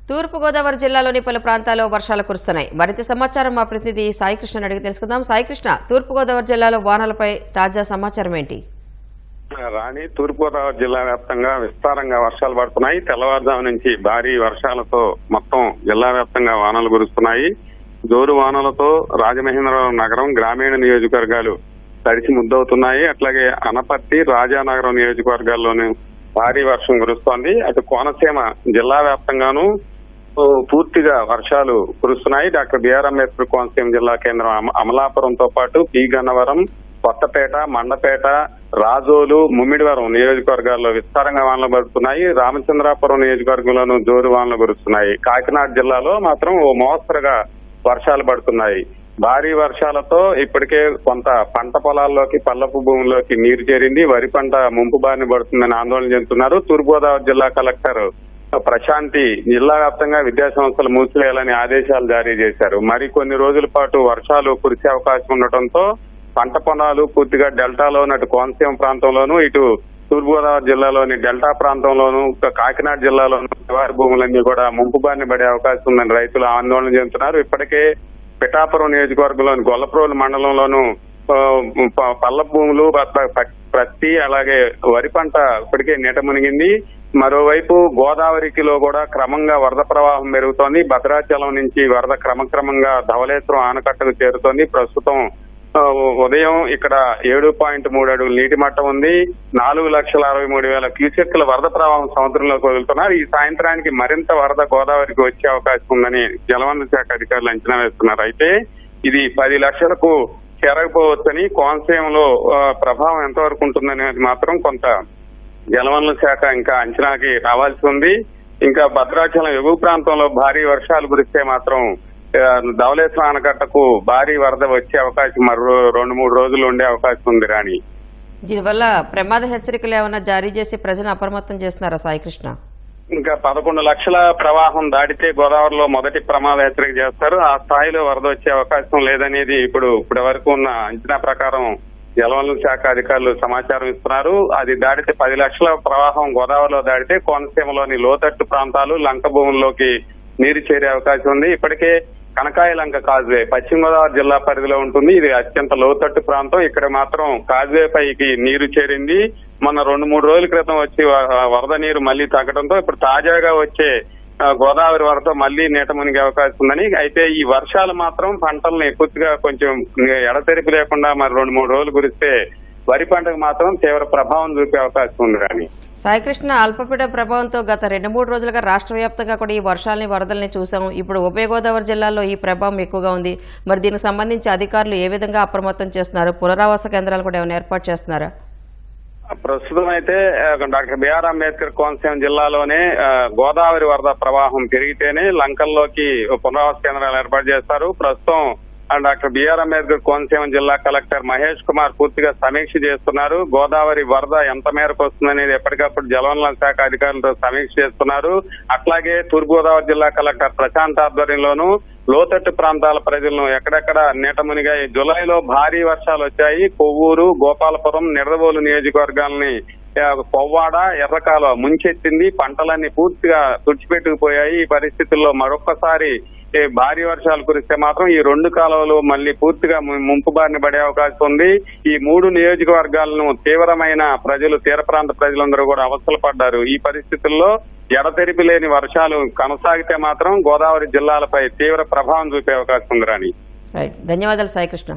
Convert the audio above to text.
తూర్పుగోదావరి జిల్లాలోని పలు ప్రాంతాల్లో వర్షాలు కురుస్తున్నాయి. మరింత సమాచారం మా ప్రతినిధి సాయికృష్ణ అడిగి తెలుసుకుందాం. సాయికృష్ణ, తూర్పుగోదావరి జిల్లాలో వానలపై తాజా సమాచారం ఏంటి? రాణి, తూర్పుగోదావరి జిల్లా వ్యాప్తంగా విస్తారంగా వర్షాలు పడుతున్నాయి. తెల్లవారుజాము నుంచి భారీ వర్షాలతో మొత్తం జిల్లా వ్యాప్తంగా వానలు కురుస్తున్నాయి. జోరు వానలతో రాజమహేంద్రవరం నగరం, గ్రామీణ నియోజకవర్గాలు తడిసి ముద్దవుతున్నాయి. అట్లాగే అనపర్తి, రాజానగరం నియోజకవర్గాల్లోనూ భారీ వర్షం కురుస్తోంది. అటు కోనసీమ జిల్లా వ్యాప్తంగానూ పూర్తిగా వర్షాలు కురుస్తున్నాయి. డాక్టర్ బిఆర్ అంబేద్కర్ కోనసీమ జిల్లా కేంద్రం అమలాపురంతో పాటు పి గన్నవరం, కొత్తపేట, మండపేట, రాజోలు, ముమ్మిడివరం నియోజకవర్గాల్లో విస్తారంగా వానలు పడుతున్నాయి. రామచంద్రాపురం నియోజకవర్గంలోనూ జోరు వానలు కురుస్తున్నాయి. కాకినాడ జిల్లాలో మాత్రం ఓ మోస్తరుగా వర్షాలు పడుతున్నాయి. భారీ వర్షాలతో ఇప్పటికే కొంత పంట పొలాల్లోకి, పల్లపు భూముల్లోకి నీరు చేరింది. వరి పంట ముంపు బారిన పడుతుందని ఆందోళన చెందుతున్నారు. తూర్పుగోదావరి జిల్లా కలెక్టర్ ప్రశాంతి జిల్లా వ్యాప్తంగా విద్యా సంస్థలు మూసివేయాలని ఆదేశాలు జారీ చేశారు. మరి కొన్ని రోజుల పాటు వర్షాలు కురిసే అవకాశం ఉండటంతో పంట పొలాలు పూర్తిగా డెల్టాలో ఉన్నట్టు కోనసీమ ప్రాంతంలోనూ, ఇటు తూర్పుగోదావరి జిల్లాలోని డెల్టా ప్రాంతంలోనూ, కాకినాడ జిల్లాలోనూ శివారు భూములన్నీ కూడా ముంపు బారిన పడే అవకాశం ఉందని రైతులు ఆందోళన చెందుతున్నారు. ఇప్పటికే పిఠాపురం నియోజకవర్గంలోని గొల్లప్రోలు మండలంలోనూ పల్ల భూములు, ప్రత్తి, అలాగే వరి పంట ఇప్పటికే నీట మునిగింది. మరోవైపు గోదావరికిలో కూడా క్రమంగా వరద ప్రవాహం పెరుగుతోంది. భద్రాచలం నుంచి వరద క్రమక్రమంగా ధవళేశ్వరం ఆనకట్టకు చేరుతోంది. ప్రస్తుతం ఉదయం ఇక్కడ 7.3 అడుగుల నీటి మట్టం ఉంది. 4,63,000 క్యూసెక్ల వరద ప్రవాహం సముద్రంలోకి వదులుతున్నారు. ఈ సాయంత్రానికి మరింత వరద గోదావరికి వచ్చే అవకాశం ఉందని జలవనరుల శాఖ అధికారులు అంచనా వేస్తున్నారు. అయితే ఇది 10 లక్షలకు చేరకపోవచ్చని, కోనసీమలో ప్రభావం ఎంతవరకు ఉంటుందనేది మాత్రం కొంత జలవనరుల శాఖ ఇంకా అంచనాకి రావాల్సి ఉంది. ఇంకా భద్రాచలం ఎగువ ప్రాంతంలో భారీ వర్షాలు కురిస్తే మాత్రం ధవళేశ్వరం ఆనకట్టకు భారీ వరద వచ్చే అవకాశం మరో 2-3 రోజులు ఉండే అవకాశం ఉంది. రాణి, దీనివల్ల ప్రమాద హెచ్చరికలు ఏమైనా జారీ చేసి ప్రజలను అప్రమత్తం చేస్తున్నారా సాయికృష్ణ? ఇంకా 11 లక్షల ప్రవాహం దాటితే గోదావరిలో మొదటి ప్రమాద హెచ్చరిక చేస్తారు. ఆ స్థాయిలో వరద వచ్చే అవకాశం లేదనేది ఇప్పటి వరకు ఉన్న అంచనా ప్రకారం జలవనరుల శాఖ అధికారులు సమాచారం ఇస్తున్నారు. అది దాటితే 10 లక్షల ప్రవాహం గోదావరిలో దాటితే కోనసీమలోని లోతట్టు ప్రాంతాలు, లంక భూముల్లోకి నీరు చేరే అవకాశం ఉంది. ఇప్పటికే కనకాయలంక కాజ్వే పశ్చిమ గోదావరి జిల్లా పరిధిలో ఉంటుంది. ఇది అత్యంత లోతట్టు ప్రాంతం. ఇక్కడ మాత్రం కాజ్వే పైకి నీరు చేరింది. మొన్న 2-3 రోజుల క్రితం వచ్చి వరద నీరు మళ్లీ తగ్గడంతో ఇప్పుడు తాజాగా వచ్చే గోదావరి వరద మళ్లీ నీట మునిగే అవకాశం ఉందని. అయితే ఈ వర్షాలు మాత్రం పంటల్ని పూర్తిగా కొంచెం ఎడతెరిపి లేకుండా మరి 2-3 రోజులు కురిస్తే వరి పంటకు మాత్రం తీవ్ర ప్రభావం చూపే అవకాశం ఉంది. రాని, సాయికృష్ణ, అల్పపీడన ప్రభావంతో గత 2-3 రోజులుగా రాష్ట్ర వ్యాప్తంగా కూడా ఈ వర్షాలని, వరదల్ని చూసాము. ఇప్పుడు ఉభయ గోదావరి జిల్లాల్లో ఈ ప్రభావం ఎక్కువగా ఉంది. మరి దీనికి సంబంధించి అధికారులు ఏ విధంగా అప్రమత్తం చేస్తున్నారు? పునరావాస కేంద్రాలు కూడా ఏమైనా ఏర్పాటు చేస్తున్నారా? ప్రస్తుతం అయితే డాక్టర్ బిఆర్ అంబేద్కర్ కోనసీమ జిల్లాలోనే గోదావరి వరద ప్రవాహం పెరిగితేనే లంకల్లోకి పునరావాస కేంద్రాలు ఏర్పాటు చేస్తారు. ప్రస్తుతం డాక్టర్ బిఆర్ అంబేద్కర్ కోనసీమ జిల్లా కలెక్టర్ మహేష్ కుమార్ పూర్తిగా సమీక్ష చేస్తున్నారు. గోదావరి వరద ఎంత మేరకు వస్తుందనేది ఎప్పటికప్పుడు జలవనరుల శాఖ అధికారులతో సమీక్ష చేస్తున్నారు. అట్లాగే తూర్పుగోదావరి జిల్లా కలెక్టర్ ప్రశాంత్ ఆధ్వర్యంలోనూ లోతట్టు ప్రాంతాల ప్రజలను ఎక్కడెక్కడ నీట మునిగాయి. జులైలో భారీ వర్షాలు వచ్చాయి. కొవ్వూరు, గోపాలపురం, నిడదవోలు నియోజకవర్గాలని కొవ్వాడ, ఎర్రకాలువ ముంచెత్తింది. పంటలన్నీ పూర్తిగా తుడిచిపెట్టుకుపోయాయి. ఈ పరిస్థితుల్లో మరొక్కసారి భారీ వర్షాలు కురిస్తే మాత్రం ఈ 2 కాలువలు మళ్లీ పూర్తిగా ముంపు బారిన పడే అవకాశం ఉంది. ఈ 3 నియోజకవర్గాలను తీవ్రమైన ప్రజలు, తీర ప్రాంత ప్రజలందరూ కూడా అవస్థలు పడ్డారు. ఈ పరిస్థితుల్లో ఎడతెరిపి లేని వర్షాలు కొనసాగితే మాత్రం గోదావరి జిల్లాలపై తీవ్ర ప్రభావం చూపే అవకాశం ఉంది. రాని, ధన్యవాదాలు సాయికృష్ణ.